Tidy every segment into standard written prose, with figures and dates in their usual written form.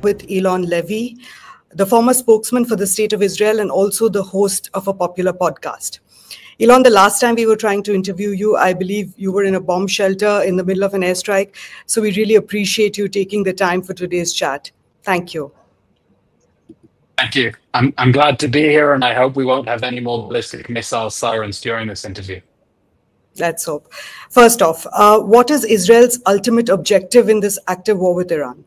with Eylon Levy, the former spokesman for the State of Israel and also the host of a popular podcast. Eylon, the last time we were trying to interview you, I believe you were in a bomb shelter in the middle of an airstrike. So we really appreciate you taking the time for today's chat. Thank you. Thank you. I'm glad to be here, and I hope we won't have any more ballistic missile sirens during this interview. Let's hope. First off, what is Israel's ultimate objective in this active war with Iran?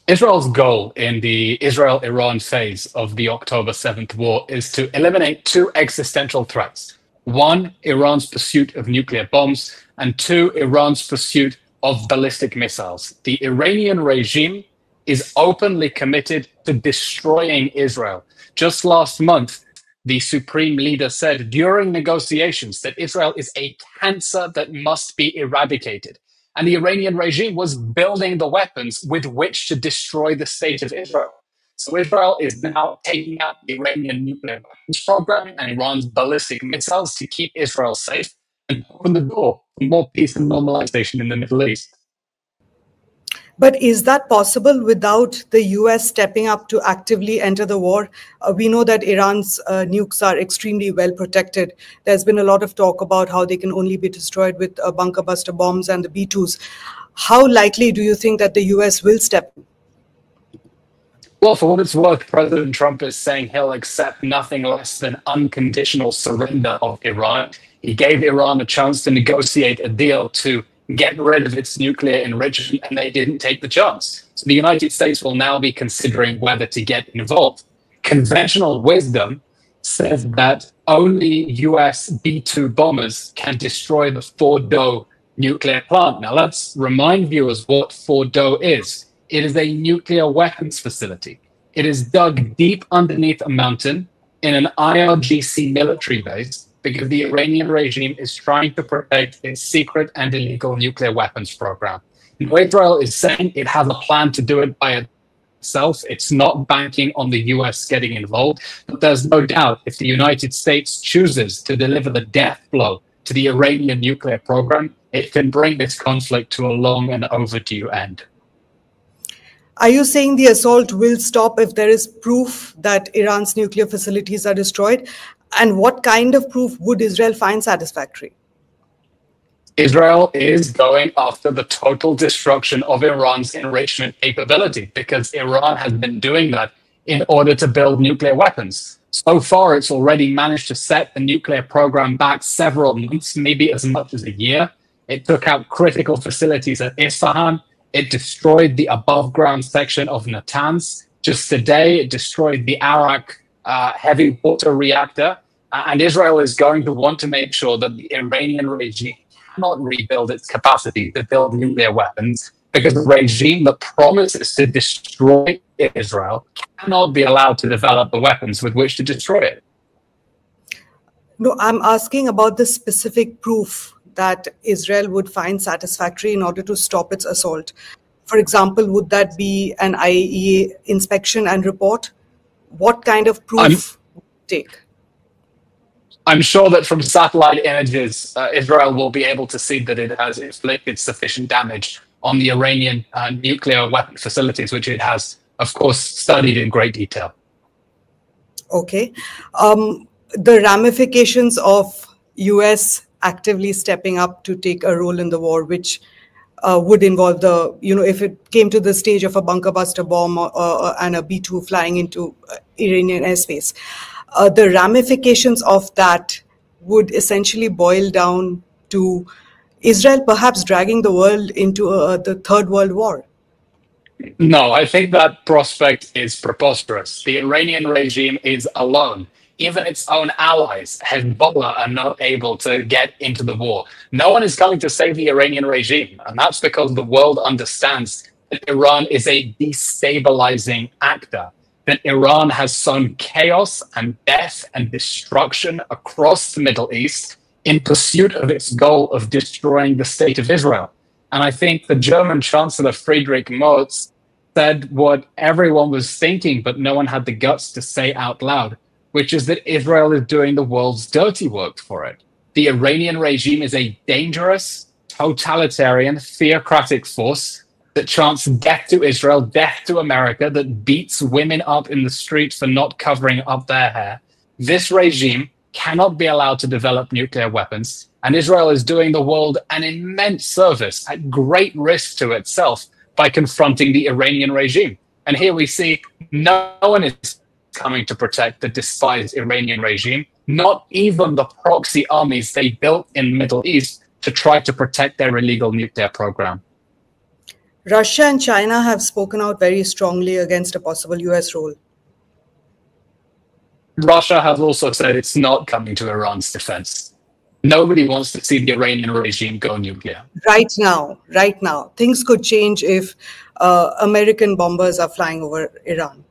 Israel's goal in the Israel-Iran phase of the October 7th war is to eliminate two existential threats. One, Iran's pursuit of nuclear bombs, and two, Iran's pursuit of ballistic missiles. The Iranian regime is openly committed to destroying Israel. Just last month, the supreme leader said during negotiations that Israel is a cancer that must be eradicated. And the Iranian regime was building the weapons with which to destroy the state of Israel. So Israel is now taking out the Iranian nuclear weapons program and Iran's ballistic missiles to keep Israel safe and open the door for more peace and normalization in the Middle East. But is that possible without the US stepping up to actively enter the war? We know that Iran's nukes are extremely well protected. There's been a lot of talk about how they can only be destroyed with bunker buster bombs and the B-2s. How likely do you think that the US will step in? Well, for what it's worth, President Trump is saying he'll accept nothing less than unconditional surrender of Iran. He gave Iran a chance to negotiate a deal to get rid of its nuclear enrichment, and they didn't take the chance. So the United States will now be considering whether to get involved. Conventional wisdom says that only US B-2 bombers can destroy the Fordo nuclear plant. Now, let's remind viewers what Fordo is. It is a nuclear weapons facility. It is dug deep underneath a mountain in an IRGC military base, because the Iranian regime is trying to protect its secret and illegal nuclear weapons program. Now, Israel is saying it has a plan to do it by itself. It's not banking on the US getting involved. But there's no doubt if the United States chooses to deliver the death blow to the Iranian nuclear program, it can bring this conflict to a long and overdue end. Are you saying the assault will stop if there is proof that Iran's nuclear facilities are destroyed? And what kind of proof would Israel find satisfactory? Israel is going after the total destruction of Iran's enrichment capability, because Iran has been doing that in order to build nuclear weapons. So far, it's already managed to set the nuclear program back several months, maybe as much as a year. It took out critical facilities at Isfahan. It destroyed the above-ground section of Natanz. Just today, it destroyed the Arak heavy water reactor. And Israel is going to want to make sure that the Iranian regime cannot rebuild its capacity to build nuclear weapons, because the regime that promises to destroy Israel cannot be allowed to develop the weapons with which to destroy it. No, I'm asking about the specific proof that Israel would find satisfactory in order to stop its assault. For example, would that be an IAEA inspection and report? What kind of proof would it take? I'm sure that from satellite images, Israel will be able to see that it has inflicted sufficient damage on the Iranian nuclear weapon facilities, which it has, of course, studied in great detail. Okay. The ramifications of US actively stepping up to take a role in the war, which would involve if it came to the stage of a bunker buster bomb and a B-2 flying into Iranian airspace. The ramifications of that would essentially boil down to Israel perhaps dragging the world into the Third World War. No, I think that prospect is preposterous. The Iranian regime is alone. Even its own allies, Hezbollah, are not able to get into the war. No one is coming to save the Iranian regime, and that's because the world understands that Iran is a destabilizing actor, that Iran has sown chaos and death and destruction across the Middle East in pursuit of its goal of destroying the state of Israel. And I think the German Chancellor Friedrich Merz said what everyone was thinking, but no one had the guts to say out loud, which is that Israel is doing the world's dirty work for it. The Iranian regime is a dangerous, totalitarian, theocratic force that chants death to Israel, death to America, that beats women up in the streets for not covering up their hair. This regime cannot be allowed to develop nuclear weapons, and Israel is doing the world an immense service at great risk to itself by confronting the Iranian regime. And here we see no one is coming to protect the despised Iranian regime, not even the proxy armies they built in the Middle East to try to protect their illegal nuclear program. Russia and China have spoken out very strongly against a possible US role. Russia has also said it's not coming to Iran's defense. Nobody wants to see the Iranian regime go nuclear. Right now, things could change if American bombers are flying over Iran.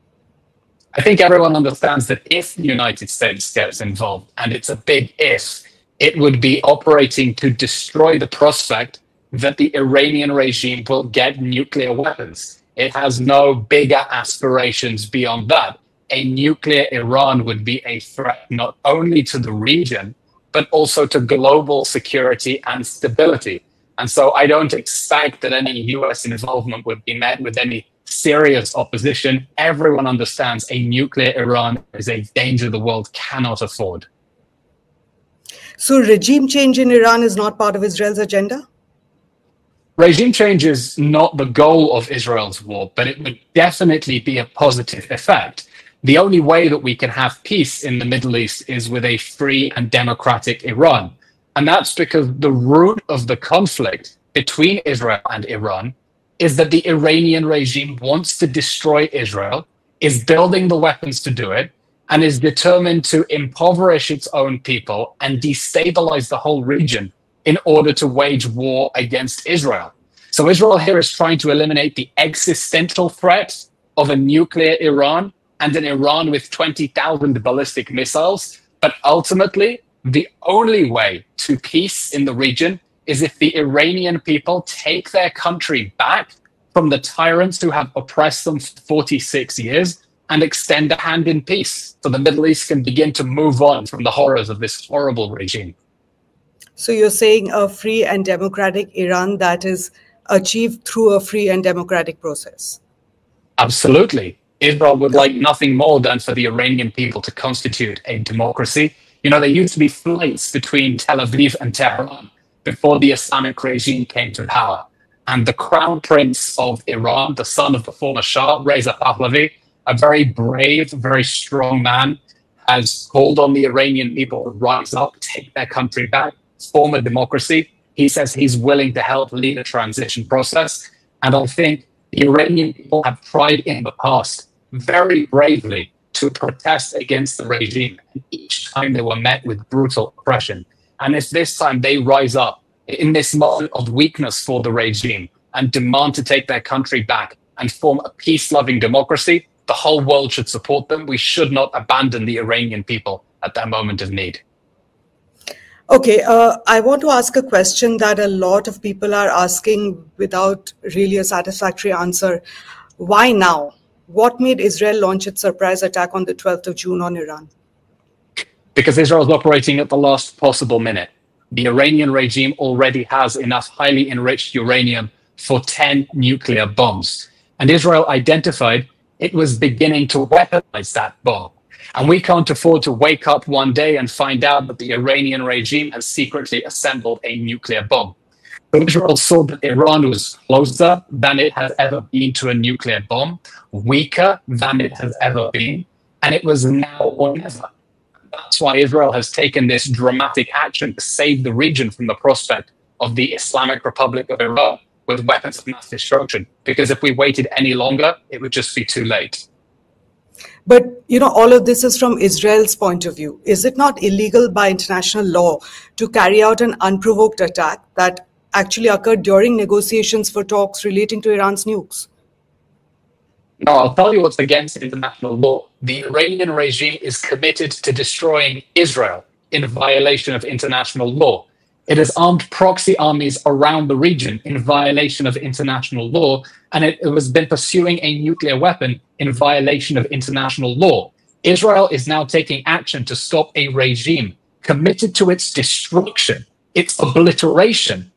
I think everyone understands that if the United States gets involved, and it's a big if, it would be operating to destroy the prospect that the Iranian regime will get nuclear weapons. It has no bigger aspirations beyond that. A nuclear Iran would be a threat not only to the region, but also to global security and stability. And so I don't expect that any US involvement would be met with any serious opposition. Everyone understands a nuclear Iran is a danger the world cannot afford. So regime change in Iran is not part of Israel's agenda? Regime change is not the goal of Israel's war, but it would definitely be a positive effect. The only way that we can have peace in the Middle East is with a free and democratic Iran. And that's because the root of the conflict between Israel and Iran is that the Iranian regime wants to destroy Israel, is building the weapons to do it, and is determined to impoverish its own people and destabilize the whole region in order to wage war against Israel. So Israel here is trying to eliminate the existential threat of a nuclear Iran and an Iran with 20,000 ballistic missiles. But ultimately, the only way to peace in the region is if the Iranian people take their country back from the tyrants who have oppressed them for 46 years and extend a hand in peace so the Middle East can begin to move on from the horrors of this horrible regime. So you're saying a free and democratic Iran that is achieved through a free and democratic process? Absolutely. Israel would like nothing more than for the Iranian people to constitute a democracy. You know, there used to be flights between Tel Aviv and Tehran before the Islamic regime came to power. And the crown prince of Iran, the son of the former Shah, Reza Pahlavi, a very brave, very strong man, has called on the Iranian people to rise up, take their country back, form a democracy. He says he's willing to help lead a transition process. And I think the Iranian people have tried in the past very bravely to protest against the regime. And each time they were met with brutal oppression. And if this time they rise up in this moment of weakness for the regime and demand to take their country back and form a peace-loving democracy, the whole world should support them. We should not abandon the Iranian people at their moment of need. Okay, I want to ask a question that a lot of people are asking without really a satisfactory answer. Why now? What made Israel launch its surprise attack on the 12th of June on Iran? Because Israel is operating at the last possible minute. The Iranian regime already has enough highly enriched uranium for 10 nuclear bombs. And Israel identified it was beginning to weaponize that bomb. And we can't afford to wake up one day and find out that the Iranian regime has secretly assembled a nuclear bomb. So Israel saw that Iran was closer than it has ever been to a nuclear bomb, weaker than it has ever been, and it was now or never. That's why Israel has taken this dramatic action to save the region from the prospect of the Islamic Republic of Iran with weapons of mass destruction. Because if we waited any longer, it would just be too late. But, you know, all of this is from Israel's point of view. Is it not illegal by international law to carry out an unprovoked attack that actually occurred during negotiations for talks relating to Iran's nukes? No, I'll tell you what's against international law. The Iranian regime is committed to destroying Israel in violation of international law. It has armed proxy armies around the region in violation of international law, and it has been pursuing a nuclear weapon in violation of international law. Israel is now taking action to stop a regime committed to its destruction, its obliteration,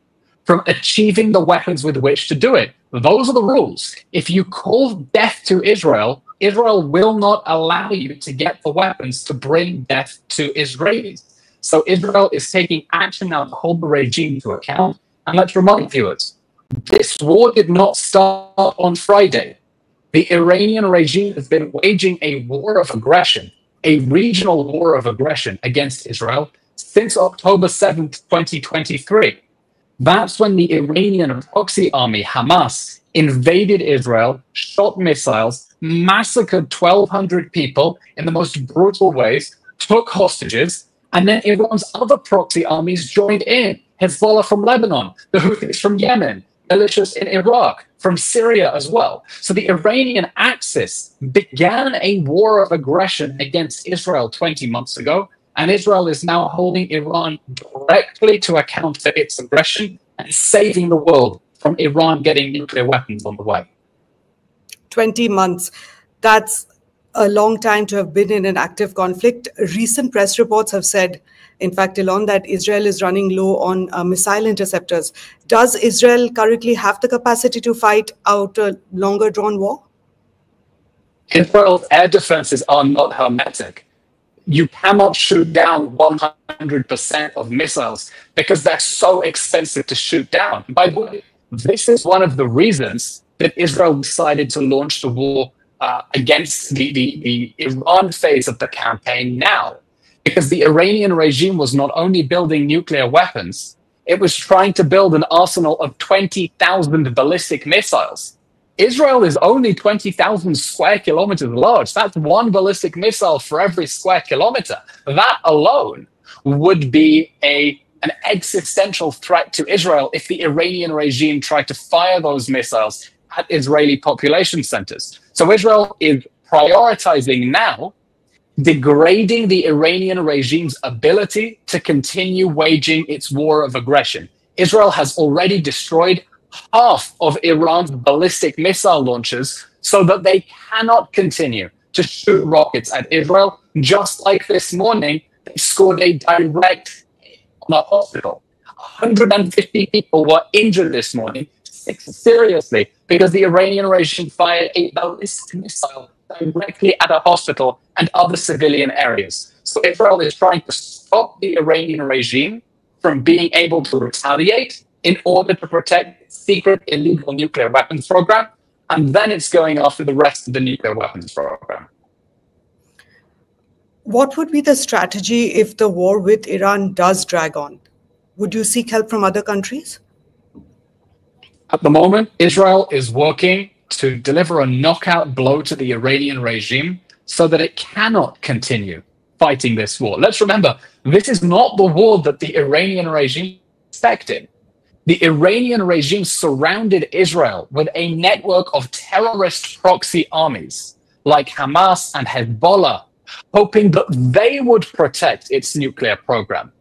from achieving the weapons with which to do it. Those are the rules. If you call death to Israel, Israel will not allow you to get the weapons to bring death to Israelis. So Israel is taking action now to hold the regime to account. And let's remind viewers, this war did not start on Friday. The Iranian regime has been waging a war of aggression, a regional war of aggression against Israel since October 7th, 2023. That's when the Iranian proxy army, Hamas, invaded Israel, shot missiles, massacred 1,200 people in the most brutal ways, took hostages, and then Iran's other proxy armies joined in. Hezbollah from Lebanon, the Houthis from Yemen, militias in Iraq, from Syria as well. So the Iranian axis began a war of aggression against Israel 20 months ago, and Israel is now holding Iran directly to account for its aggression and saving the world from Iran getting nuclear weapons on the way. 20 months. That's a long time to have been in an active conflict. Recent press reports have said, in fact, Elon, that Israel is running low on missile interceptors. Does Israel currently have the capacity to fight out a longer drawn war? Israel's air defenses are not hermetic. You cannot shoot down 100% of missiles because they're so expensive to shoot down. By the way, this is one of the reasons that Israel decided to launch the war against the Iran phase of the campaign now. Because the Iranian regime was not only building nuclear weapons, it was trying to build an arsenal of 20,000 ballistic missiles. Israel is only 20,000 square kilometers large. That's one ballistic missile for every square kilometer. That alone would be an existential threat to Israel if the Iranian regime tried to fire those missiles at Israeli population centers. So Israel is prioritizing now degrading the Iranian regime's ability to continue waging its war of aggression. Israel has already destroyed half of Iran's ballistic missile launchers so that they cannot continue to shoot rockets at Israel. Just like this morning, they scored a direct hit on a hospital. 150 people were injured this morning, seriously, because the Iranian regime fired a ballistic missile directly at a hospital and other civilian areas. So Israel is trying to stop the Iranian regime from being able to retaliate in order to protect its secret illegal nuclear weapons program, and then it's going after the rest of the nuclear weapons program. What would be the strategy if the war with Iran does drag on? Would you seek help from other countries? At the moment, Israel is working to deliver a knockout blow to the Iranian regime so that it cannot continue fighting this war. Let's remember, this is not the war that the Iranian regime expected. The Iranian regime surrounded Israel with a network of terrorist proxy armies like Hamas and Hezbollah, hoping that they would protect its nuclear program.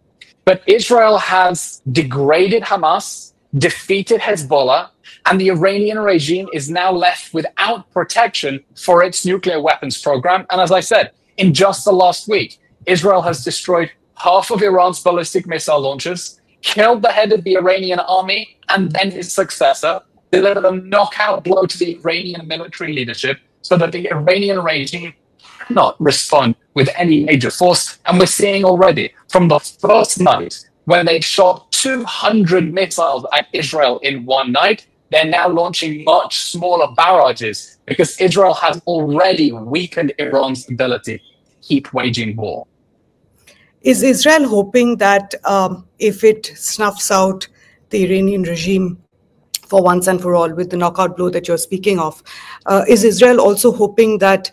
But Israel has degraded Hamas, defeated Hezbollah, and the Iranian regime is now left without protection for its nuclear weapons program. And as I said, in just the last week, Israel has destroyed half of Iran's ballistic missile launchers, killed the head of the Iranian army and then his successor, delivered a knockout blow to the Iranian military leadership so that the Iranian regime cannot respond with any major force. And we're seeing already from the first night when they shot 200 missiles at Israel in one night, they're now launching much smaller barrages because Israel has already weakened Iran's ability to keep waging war. Is Israel hoping that if it snuffs out the Iranian regime for once and for all with the knockout blow that you're speaking of, is Israel also hoping that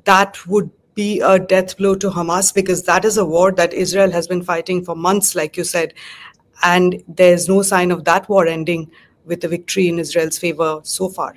that would be a death blow to Hamas? Because that is a war that Israel has been fighting for months, like you said, and there's no sign of that war ending with the victory in Israel's favor so far.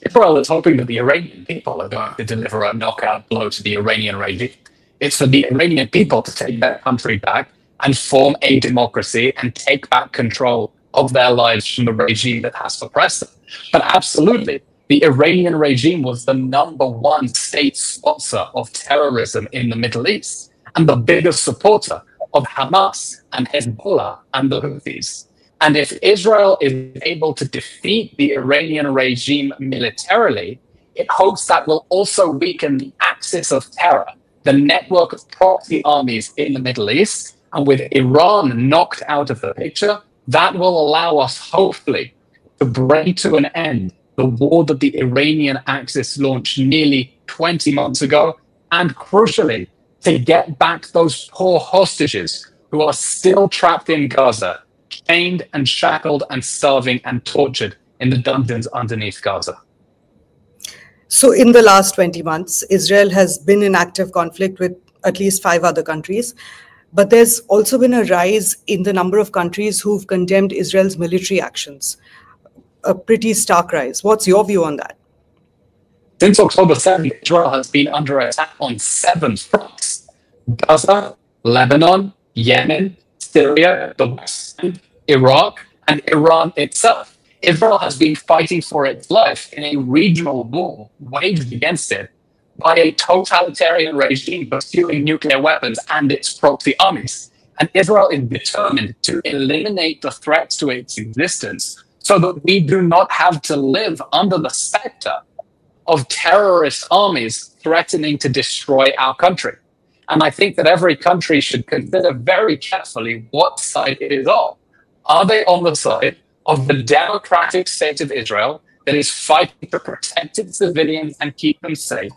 Israel is hoping that the Iranian people are going to deliver a knockout blow to the Iranian regime. It's for the Iranian people to take their country back and form a democracy and take back control of their lives from the regime that has oppressed them. But absolutely, the Iranian regime was the #1 state sponsor of terrorism in the Middle East and the biggest supporter of Hamas and Hezbollah and the Houthis. And if Israel is able to defeat the Iranian regime militarily, it hopes that will also weaken the axis of terror, the network of proxy armies in the Middle East. And with Iran knocked out of the picture, that will allow us, hopefully, to bring to an end the war that the Iranian Axis launched nearly 20 months ago, and crucially, to get back those poor hostages who are still trapped in Gaza, chained and shackled and starving and tortured in the dungeons underneath Gaza. So in the last 20 months, Israel has been in active conflict with at least 5 other countries. But there's also been a rise in the number of countries who've condemned Israel's military actions. A pretty stark rise. What's your view on that? Since October 7th, Israel has been under attack on 7 fronts: Gaza, Lebanon, Yemen, Syria, the West Bank, Iraq, and Iran itself. Israel has been fighting for its life in a regional war waged against it by a totalitarian regime pursuing nuclear weapons and its proxy armies. And Israel is determined to eliminate the threats to its existence so that we do not have to live under the specter of terrorist armies threatening to destroy our country. And I think that every country should consider very carefully what side it is on. Are they on the side of the democratic state of Israel that is fighting to protect its civilians and keep them safe?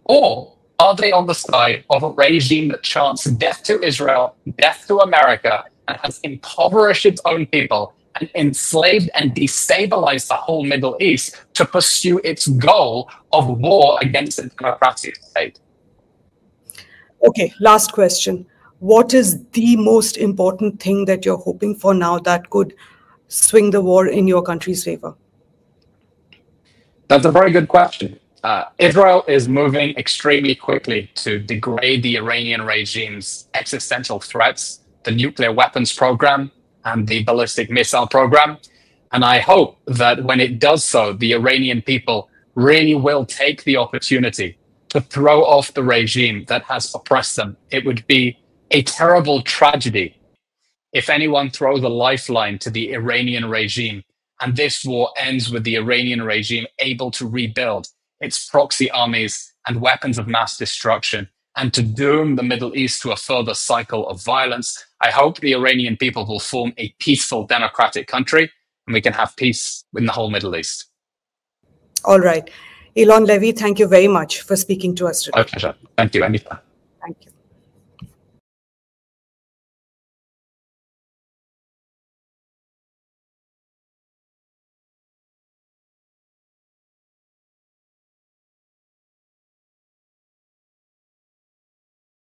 Or are they on the side of a regime that chants death to Israel, death to America, and has impoverished its own people and enslaved and destabilized the whole Middle East to pursue its goal of war against the democratic state? Okay, last question. What is the most important thing that you're hoping for now that could swing the war in your country's favor? That's a very good question. Israel is moving extremely quickly to degrade the Iranian regime's existential threats, the nuclear weapons program and the ballistic missile program. And I hope that when it does so, the Iranian people really will take the opportunity to throw off the regime that has oppressed them. It would be a terrible tragedy if anyone throws a lifeline to the Iranian regime and this war ends with the Iranian regime able to rebuild its proxy armies and weapons of mass destruction and to doom the Middle East to a further cycle of violence. I hope the Iranian people will form a peaceful, democratic country and we can have peace in the whole Middle East. All right. Eylon Levy, thank you very much for speaking to us today. My pleasure. Thank you, Anita. Thank you.